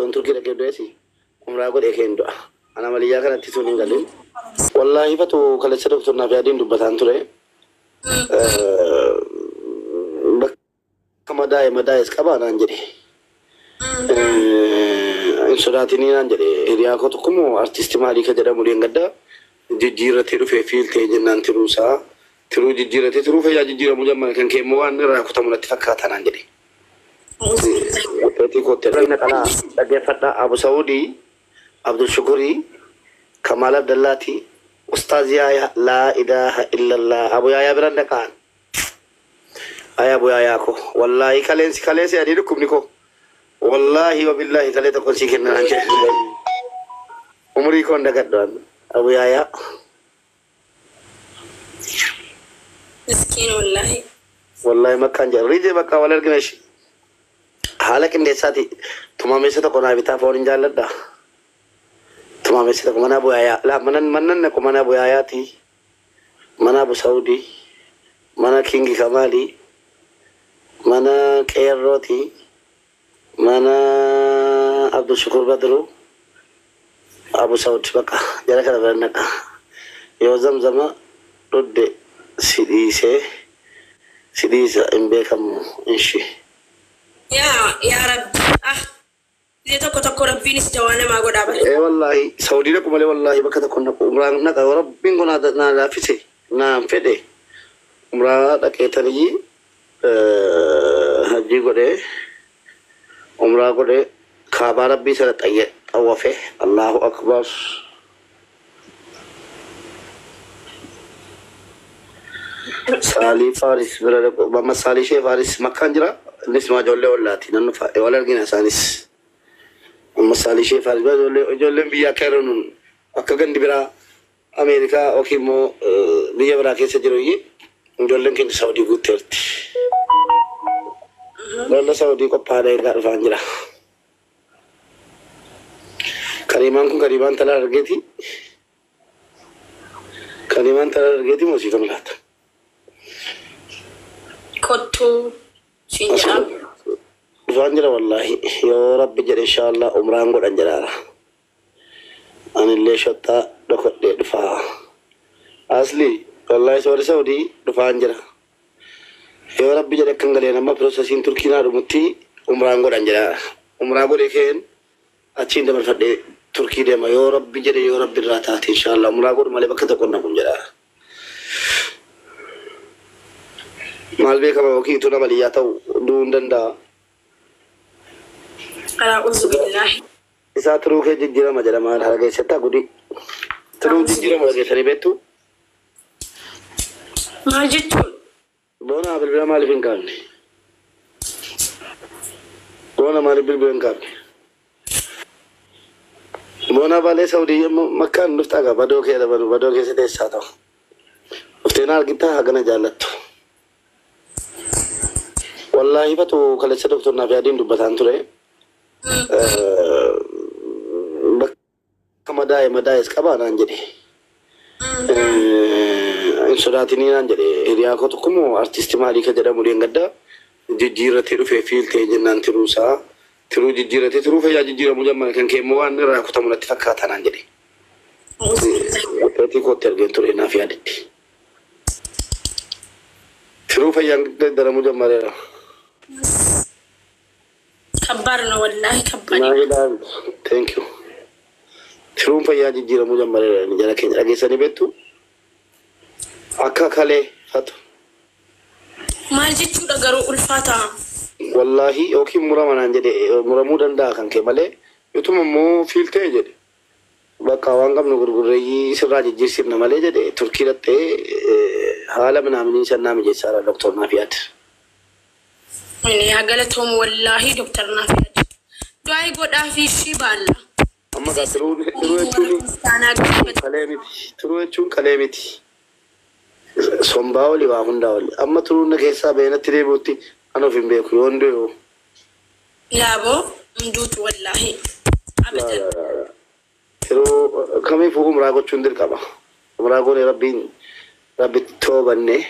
يوم تركي لك دوسي عمره قد إكين دوا أنا مليا كنا تسونين قالين والله فتو كل سرق تنا في عدين دبتان ترى مداي سكابان أنجري إنسوراتيني أنجري هريا كو تكمو أرتيست مالي كجرا مولين قدا جيجيرة تيرو في فيل تيجنان تروسا ترو جيجيرة تيرو في جيجيرة مجمع كان كيموان راكو تمنا تفكرت أنجري Berarti kotor. Ini karena dia fatah Abu Saudi, Abdul Syukuri, Kamal Abdullati, Ustaz Yaya, La ilaha illallah. Abu Yaya beranda kan? Ayah Abu Yaya aku. Wallahi kalian ada di hukum niko. Wallahi wabillahi kalian tak konsikin nanti. Umri kau dekat doan. Abu Yaya. Miskin wallahi. Wallahi makan jar. Rije makan walar gimana? हालांकि नेसाती तुम्हारे से तो कोना भी था फौरन जाल लड़ा तुम्हारे से तो मना बुआया ला मनन ने को मना बुआया थी मना अबू सऊदी मना किंगी कमाली मना केरो थी मना अब्दुल शुक्र बदरू अबू सऊदी बका जरा कर बरना का योजम जमा रुद्दे सीधी से इम्बे कम इंशी يا رب إذا تكو ربي نستوانا ما قد أبدا إيه والله سعودي لكم عليه والله بكرة كنا عمران نك ربي كنا نا فيسي نا فدي عمران كيتري هجي قدي عمران قدي خبر ربي سرت أيه أوافه الله أكبر سالي فارس برا بما سالي شيء فارس مكان جرا نسمع جولة ولا تي ننفع ولا رجينا سانيس أما سالي شيء فارس جولة بيا كيرونون أكعن دبرا أمريكا أوكي مو بيا برا كيسة جروي جولة كين سعودي قطرت ولا سعودي كبارة إيران فانجرا كريمان تلا رجيتي موسيقى ملات كتو سينجا فانجرا والله يا رب جل إن شاء الله عمران قد أنجرا أنا اللي شطة دخل دفاع أصلي والله سعودي دفاع أنجرا يا رب جل كنغلي نما بروسسين تركينا رمتي عمران قد أنجرا عمران قد إكين أتشين دم الفرد تركي دم يا رب الراتات إن شاء الله عمران قد مالي بكتة كنا كنجرا مالبي كما وكي تونا ملياتا دون دندا أعوذ بالله إذا تروح جيجيرا مجرا ما هذا ستا غودي تروح جيجيرا مجرا سري بيتو ما جيتو دونا بالبلا مالي فين كان دونا مالي بالبلا كان دونا بالي سعودي مكان نفتاقا بدو كي ستا ساتو افتنار كتا هغنا جالتو والله فتو كل سرق تنا في عدين دبتان ترى مداي سكابان أنجري إنسوراتيني أنجري هريا كو تكمو أرتيست مالي كجرا مولين قدا جيجيرة تيرو في فيل تيجنان تروسا ترو جيجيرة تيرو في جيجيرة مجمع كان كيموان راكو تمنا تفكرت أنجري berarti kotor gentur ina fi aditi ترو في yang dalam mujamma كبرنا والله كبرنا thank you تروم فيا جيرا مجمع نجلا كين أجي سني بيتو أكا خاله فاتو ما جيت شو دعارو الفاتا والله أوكي مرا ما نجدي مرا مودن دا كان كماله يتوم مو فيلته جدي بكاوان كم نقول سراج جيسير نماله جدي تركي رته حالا من عاملين سنة مجلس سارة دكتور نافيات إني هقولتهم والله دكتور نافيات دعي قد في شيء بالله أما كترون ترون كلامتي سومباولي وعنداولي أما ترون كيسا بين تريبوتي أنا في بيكو يوندو لا بو مدوت والله أبدا ترو كمي فوق مراغو تشندر كابا مراغو ربي توبني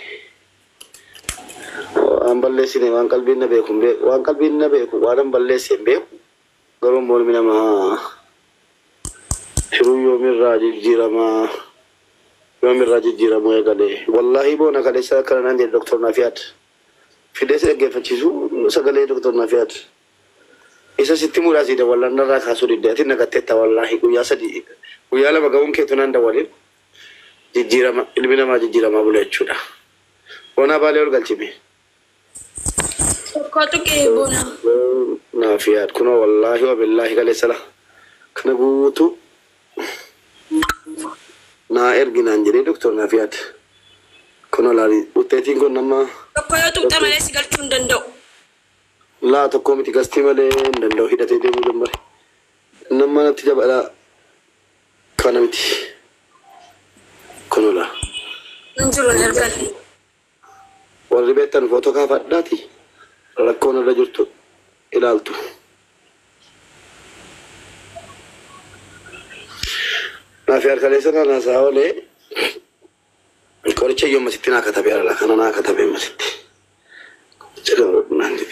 أم بالله سيني وان قلبي نبيكم وان قلبي نبيكم وان بالله سين بيكم قرون مول من ما شرو يوم الراجل جيرما يوم الراجل جيرما يقالي والله بونا قالي ساكرنا عند الدكتور نافيات في ديس كيف تشوفوا سقالي دكتور نافيات إذا ستمو راسي ده والله نرى خاسور الدهتي نقطة والله ويا سدي ويا لما قوم كتونان دوالين جيرما إلبنا ما جيرما بوله شودا وانا بالي أقول تبي كاتو كيبونا نافيات كنا والله وبالله قال سلا كنا بوتو نا إرجعنا نجري دكتور نافيات كنا لاري وتأتين كنا ما كاتو تملي سيقال تندندو لا تقوم تكستي ماله دندو هيدا تيجي مجمر نما نتيجة بلا كنا متي كنا لا نجرو نرجع والربيتان فوتو كافات داتي لكونا رجلتو إلالتو ما في أركاليسنا ناساولي الكوريتش يوم مسيتنا كتابي على كنا نا كتابي مسيت جلو ناندي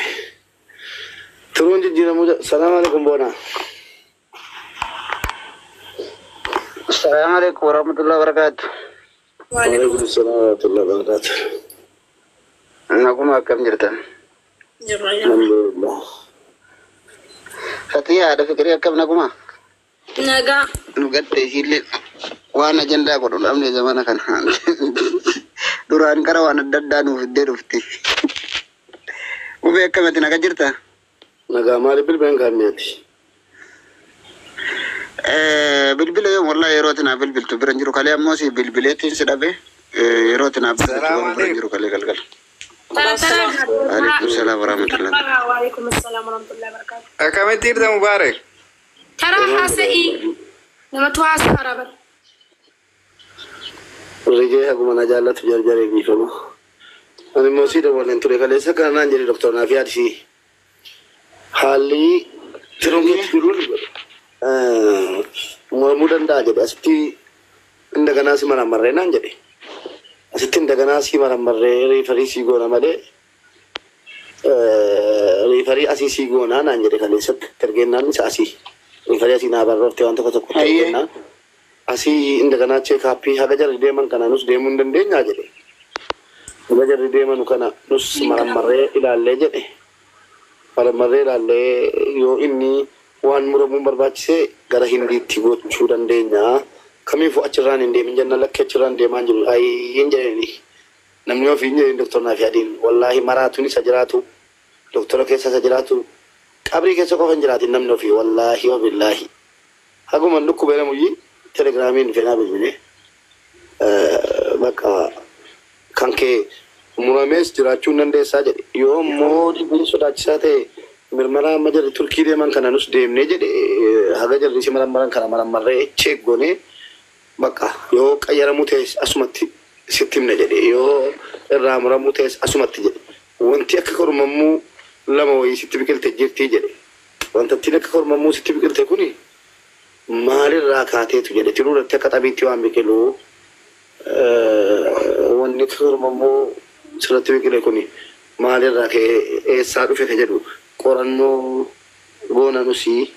ترون جينا موجا السلام عليكم بونا السلام عليكم ورحمة الله وبركاته. وعليكم السلام ورحمة الله وبركاته. نقوم أكمل جرتا. الحمد لله. فتيا ada fikir كم نقوم. نجا نقد تسيل وانا جندا قدول أمني زمان كان دوران كرا وانا ددانو في الدروفتي. وبيك كم تنا كجرتا. نجا مالي بالبنك كامياتي. بالبل يوم والله يروتنا بالبل تبرنجرو كلي أموسي بالبلاتين سدابه يروتنا بالبرنجرو كلي كلكل. عليكم السلام ورحمة الله. وعليكم السلام ورحمة الله وبركاته. كم تير مبارك. ترى حاسئي لما تواسى رابر. رجع أقوم أنا جالت جرجري بيفما. أنا موسي ده ولا أنتوا لكالي سكرنا نجري دكتور نافيات شيء. حالي تروني تقولون mudah dah jadi asiti indah nasi malam marre nan jadi asiti indah nasi malam marre referi sigo nama de referi asi sigo nan jadi kalau set tergenan asi referi asi nabar roti untuk kotak tergenan asi indah nasi kapi haga jadi deman kana nus demun dan denya jadi haga jadi deman kana nus malam marre ilalle jadi malam marre ilalle yo ini wan muramu berbacse gara hindi tigo chudan denya kami fu aciran inde minjanna lakke aciran de manjul ay yenje ni namnyo fi nje doktor na fiadin wallahi maratu ni sajratu doktor ke sajratu qabri ke soko fanjirati namno fi wallahi wa billahi hago man dukku bele muyi telegramin fena bejine baka kanke murames jirachu nande saje yo modi bin sodachate mirmara majar Turki de man kana nus dem ne jede haga jar risi maram maran kana maram marre check gone baka yo qayara mutes asumati sittim ne jede yo ramra mutes asumati jede wonti akakor mamu lama way sitibikal tajirti jede wonta tilak akakor mamu sitibikal tekuni mari rakate tu jede tirura takatabiti wa ambekelo wonni akakor mamu sitibikal kuni mari rake sadu fe jedu Korano gona nusi,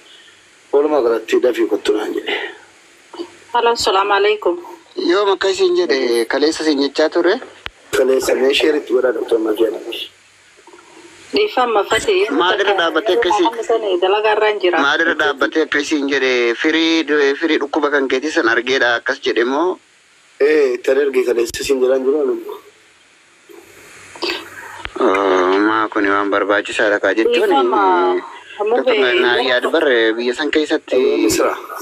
orang magerat tidak fikir turannya. Halo, assalamualaikum. Yo makasih jadi kalesa sih nyecatur ya. Kalesa mesir itu ada doktor Majian. Di fama fati. Madera dapat kasih. Madera dapat kasih jadi free duku bahkan kita sen argeda kas jadi mo. Terergi kalesa sih jalan. Ma kuni wan barbachi sara ka jettu ni na yaad bare biya san kai satti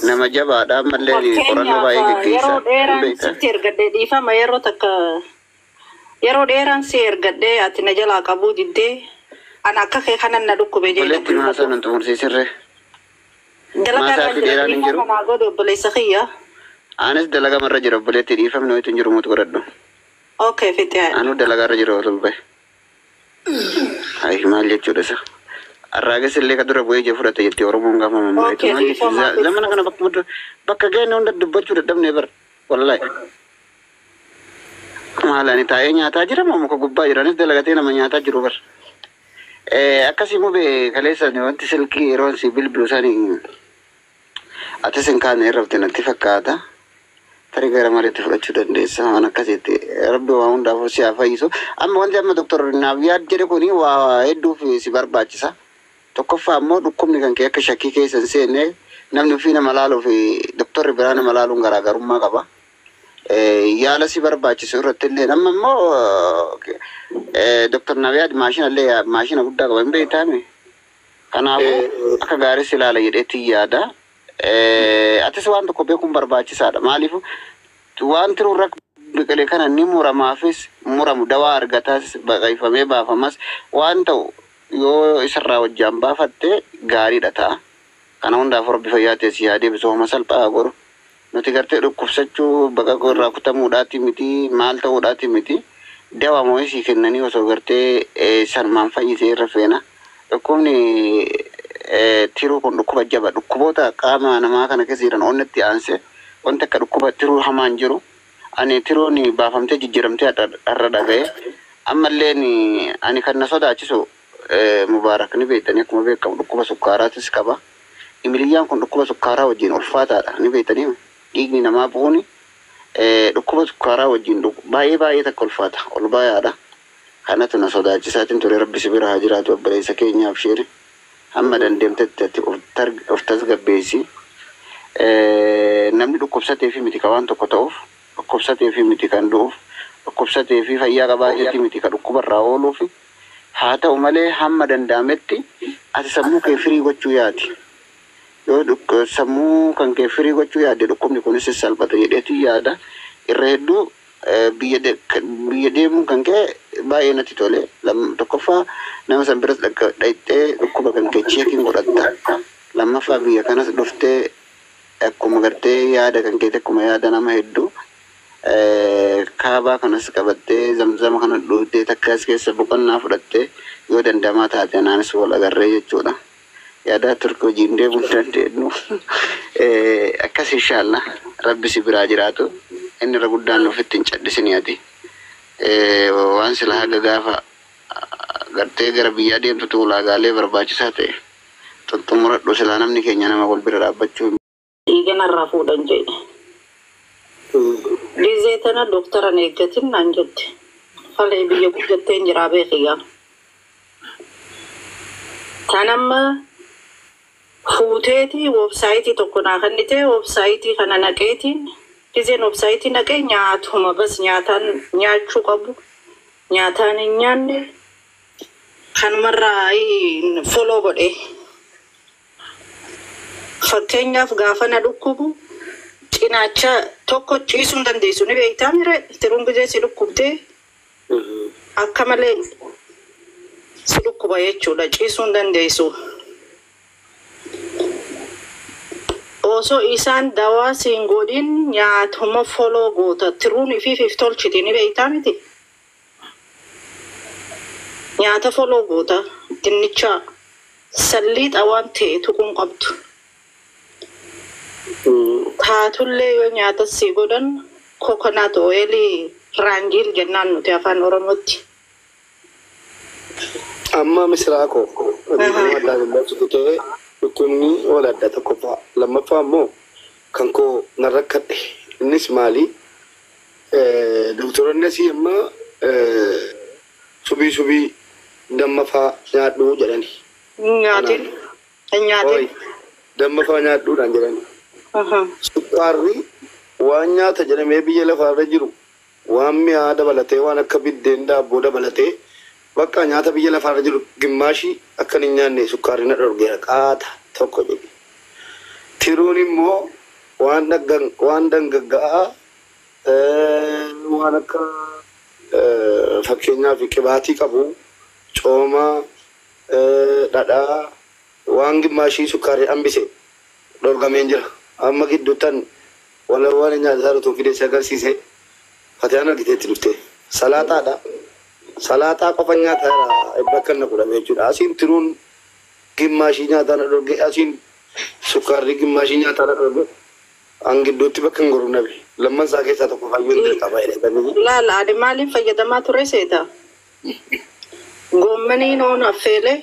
nama jaba da malle ni qorano ba yake kisa sir gadde di fa ma yero takka yero deran sir gadde atina jala kabu didde ana ka ke kanan na dukku be je letti ma sanan tumur sirre dalaga deran ni jiro ma godo bale sakhiya anas dalaga marra jiro baletti di fa no to jiro mut goraddo okay fitia anu dalaga jiro sulbe ay mal jechu desa arraga sille ka dura boye jefura te yetti oromo ngama mama to mal zaman kana bakka gene on daddo baccu de damne bar wallahi mala ni taye nyata jira mama ko gubba jira ni dalaga te na nyata jiru bar akkasimu be kaleessa ni wanti silkii yeroon si bilbilu sanii ati sin kaan irratti natti fakkaata tarii gara mariitti fudhachuu dandeessa waan akkasitti rabbi waa hundaaf si haa fayyisu amma wanti amma doktor Naabiyaad jedhe kuni waa hedduuf si barbaachisa tokkoffaa ammoo dhukkubni kan kee akka shakkii keessa hin seenne namni ofii nama laaluu fi doktorri biraa nama laaluun garaagarummaa qaba. Yaala si barbaachisu irratti illee amma immoo doktor Naabiyaad maashina guddaa qaba hin beektaame. Kanaafuu akka gaarii si ilaala jedheetti yaada. Atis waan tokko beekuun barbaachisaadha. Maaliif waan tiruurra biqilee kana ni muramaafis muramu dawaa argataas baqaifamee baafamas waan ta'u yoo isarraa wajjaan baafatte gaariidha ta'a. Kana hundaaf rabbi fayyaa teessi yaadee bisooma salphaa godhu. Nuti gartee dhukkubsachuu baqa irraa kutamuudhaati miti maal ta'uudhaati miti dawaa moo'isii kennanii osoo gartee salmaan fayyisee irra feena. Dhukkubni tiruu kun dhukkuba jaba dhukkuboota qaama namaa kana keessa jiran onnatti aanse wanti akka dhukkuba tiruu hamaan jiru ani tiruun baafamtee jijjiiramtee har'a dhaga'e ammallee ani kan na sodaachisu Mubaarak ni beektanii akkuma beekamu dhukkuba sukkaaraatis qaba. Imiliyyaan kun dhukkuba sukkaaraa wajjin ulfaataadha ni beektanii dhiigni namaa bu'uuni dhukkuba sukkaaraa wajjin baay'ee takka ulfaata ol baay'aadha. Kanatu na sodaachisaatiin ture rabbi si bira haa jiraatu obboleessa keenyaaf sheeri hamma dandeemtetti of tasgabbeessi. Namni dhukkubsatee fi miti ka waan tokko ta'uuf dhukkubsatee fi miti kan du'uuf dhukkubsatee fi fayyaa qabaateetti miti ka dhukkubarraa ooluuf haa ta'u malee hamma danda'ametti ati sammuu kee firii gochuu yaadi. Yoo sammuu kan kee firii gochuu yaadde dhukkubni kunis salphata jedheetti yaada. Irra hedduu biyya deemuun kan kee baay'ee natti tole. Tokkoffaa nama san biras dhaqxee dhukkuba kan kee cheekiin godhatta. Lammaffaa biyya kanas dhuftee akkuma gartee yaada kan keetti akkuma yaada nama hedduu kaabaa kanas qabattee zamzama kana dhuftee takka as keessa boqonnaa fudhattee yoo dandamaa taate anaanis wal agarree jechuudha. Yaada turkii hojiin deemuu dandeenyu akkas inshallah rabbi si biraa jiraatu inni irra guddaan ofitti hin cadhisini ati waan sila haga gaafa gartee gara biyyaa deemtutu ulaagaalee barbaachisaa ta'e xummuradhu silaa namni keenya nama wal bira dhaabbachuu dhiiganarraa fuudhan jedhe. Gizee tana doktoran eeggatin naan jette. Falee biyya guddattee hin jiraa beekiyaa. Tanamma fuuteeti websaayitii tokko naa kennite websaayitii kana naqeetiin gizeen websaayitii naqee nyaatuma bas nyaataan nyaachuu qabu nyaataan hin nyaanne kanumarraa foloo godhe. Fakkeenyaaf gaafa na dhukkubu cinaacha tokko ciisuu hin dandeessu ni beektaa mire tiruun gizee si dhukkubdee akka malee si dhukkuba jechuudha ciisuu hin dandeessu. Osoo isaan dawaa siin godhin nyaatuma foloo goota tiruun ifiif tolchiti ni beektaa miti. Nyaata foloo goota dinnicha salliixa waan ta'e tuquun qabdu. Taatullee yoo nyaata si godhan coconut oil raangil jennaan nuti afaan Oromootti. Amma misraa ko dhukkubni ol adda tokko fa'a. Lammaffaa immoo kan koo narra kadhe innis maali? Doktoronnis amma subii dammafaa nyaadhuu jedhani. Nyaatin. Dammafaa nyaadhuudhaan jedhani. Sukkaarri waan nyaata jedhamee biyya lafaarra jiru waan mi'aa dabalatee waan akka biddeen daabboo dabalatee bakka nyaata biyya lafaarra jiru gimmaashii akka hin nyaanne sukkaarri na dhorgeera qaata tokko jedhe. Tiruun immoo waan dangagga'aa waan akka fakkeenyaaf qibaatii qabu coomaa dhadhaa waan gimmaashii sukkaarri hambise dhorgameen jira. Amma gidduutan waan nyaata isaa rutuun fidee si agarsiise fatiyaan argiteetti dhufte salaaxaadha. Salaaxaa qofa nyaata bakka na godhame jechuudha. Asiin tiruun gimmaashii nyaataa na dhorge asiin sukkaarri gimmaashii nyaataa na dhorge an gidduutti bakka hin goru nabe lamman isaa keessaa tokko fayyadu qaba jedhanii. Laala ani maaliif fayyadamaa ture seeta? gommanii noon affeelee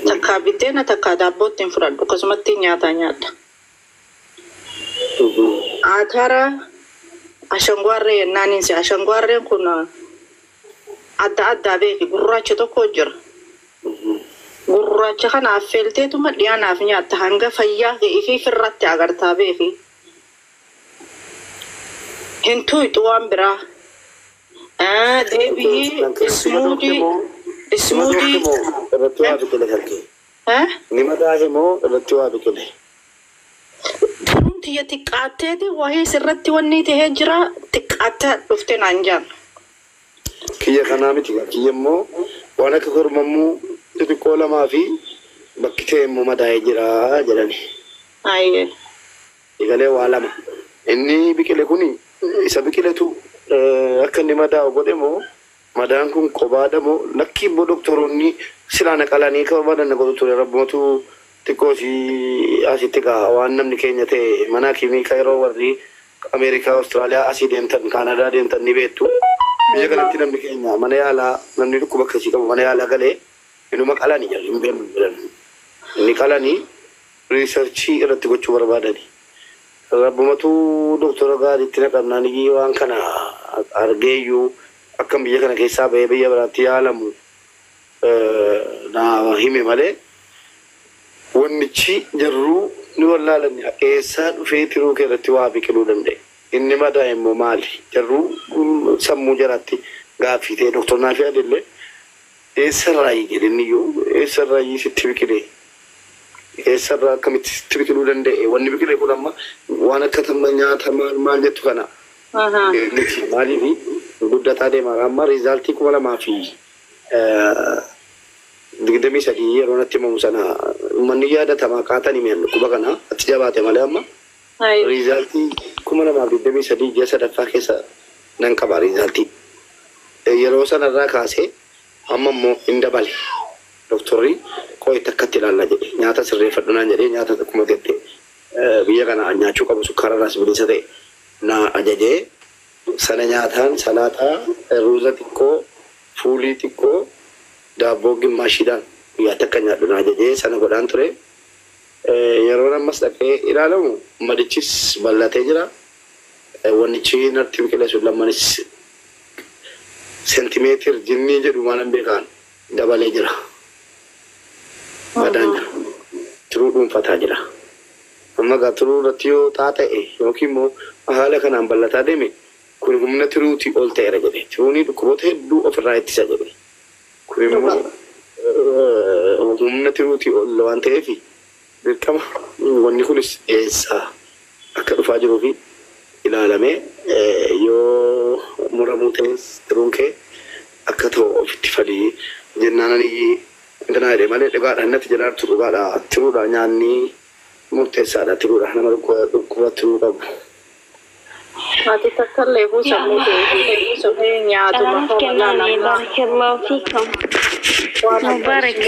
takkaa biddeena takkaa daabbootti hin fudhadhu akkasumatti nyaata. Atara ashangwarree yennaan si ashangwarreen kun adda beeki gurraacha tokko jira. Gurraacha kana affeelteetuma dhiyaanaaf nyaatta hanga fayyaa ifii firratti agartaa beeki. Hintuu itti waan biraa. Deebii ismuudii. Irratti waa biqile kalkee. Nima daa'e moo irratti waa biqile? Tiyya xiqqaatteeti wahii sirratti wanni tahee jira xiqqaatta dhufte naan jaan. Kiyya kanaa miti kiyya immoo waan akka kormammuu xixiqqoo lamaa fi bakki ta'e immoo madaa'ee jira jedhani. Ayyee. Egalee waa lama. Inni biqile kuni isa biqiletu akka inni madaa'u godhe moo madaan kun qobaadha moo lakkii immoo doktoroonni silaa naqalanii akka barbaadan godhu ture rabbootu xiqqoosi asitti gaa waan namni keenya ta'e mana kiimika yeroo warri Ameerikaa, Austraaliyaa asii deemtan, Kaanadaa deemtan ni beektu. Biyya kanatti namni keenya mana yaalaa namni dhukkuba akkasii qabu mana yaalaa galee inuma qalanii jira hin beeknu jedhan. Inni qalanii riisarchii irratti gochuu barbaadani. Rabbumatu doktora gaariitti naqamnaan waan kana argeeyyuu akkam biyya kana keessaa bahee biyya biraatti yaalamu na hime malee wannichi jarruu ni wallaalanni eessaa dhufee tiruu keessatti waa biqiluu danda'e. Inni madaa'e immoo maali? Jarruu sammuu jaraatti gaaffii ta'e doktor Naafii Adillee eessarraayi jedhaniyyuu eessarraayi sitti biqilee eessarraa akkamitti sitti biqiluu danda'e? Wanni biqilee kun amma waan akka tamma nyaata maal jettu kana. Maaliifi guddataa deema amma riizaaltii 2023 yeroo natti himamu sana manni yaadatama kaatanii mi'an dhukkuba kana achi jabaate malee amma riizaaltii 2023 ji'a sadaffaa keessa nan qaba riizaaltii yeroo sanarraa kaasee amma immoo hin dabale doktorri qo'itti akkatti ilaalla jedhe nyaata sirreeffadhu naan jedhee nyaata akkuma jette biyya kana nyaachuu qabu sukkaararraas bilisa ta'e na ajajee sana nyaataan salaataa ruuza xiqqoo fuulii xiqqoo daabboo gimmaashiidhaan guyyaa takka nyaadhu na ajajee sana godhaan ture. Yeroo ammas dhaqee ilaalamu madichis bal'atee jira. Wannichi narti biqile sun lammanis seentimeetir jinnii jedhu waan hin beekan dabalee jira. Madaan jira. Tiruu dhuunfataa jira. Amma gaa tiruu irratti yoo taata'e yookiin immoo haala kanaan bal'ataa deeme kun humna tiruutii ol ta'eera jedhe. Tiruunii dhukkuboota hedduu ofirraa ittisa jedhe. Kun immoo humna tiruutii ol waan ta'eef dirqama wanni kunis eessaa akka dhufaa jiruu fi ilaalamee yoo muramuu ta'es tiruun kee akka ta'u ofitti fadii jennaan ani ganaa jedhee malee dhugaadhaan natti jedhaartu dhugaadha tiruudha nyaanni murteessaadha tiruudha nama dhukkuba tiruu qabu. Ati takkallee buusamuu ta'e nyaatu barakallahu fiikum. Mubarak.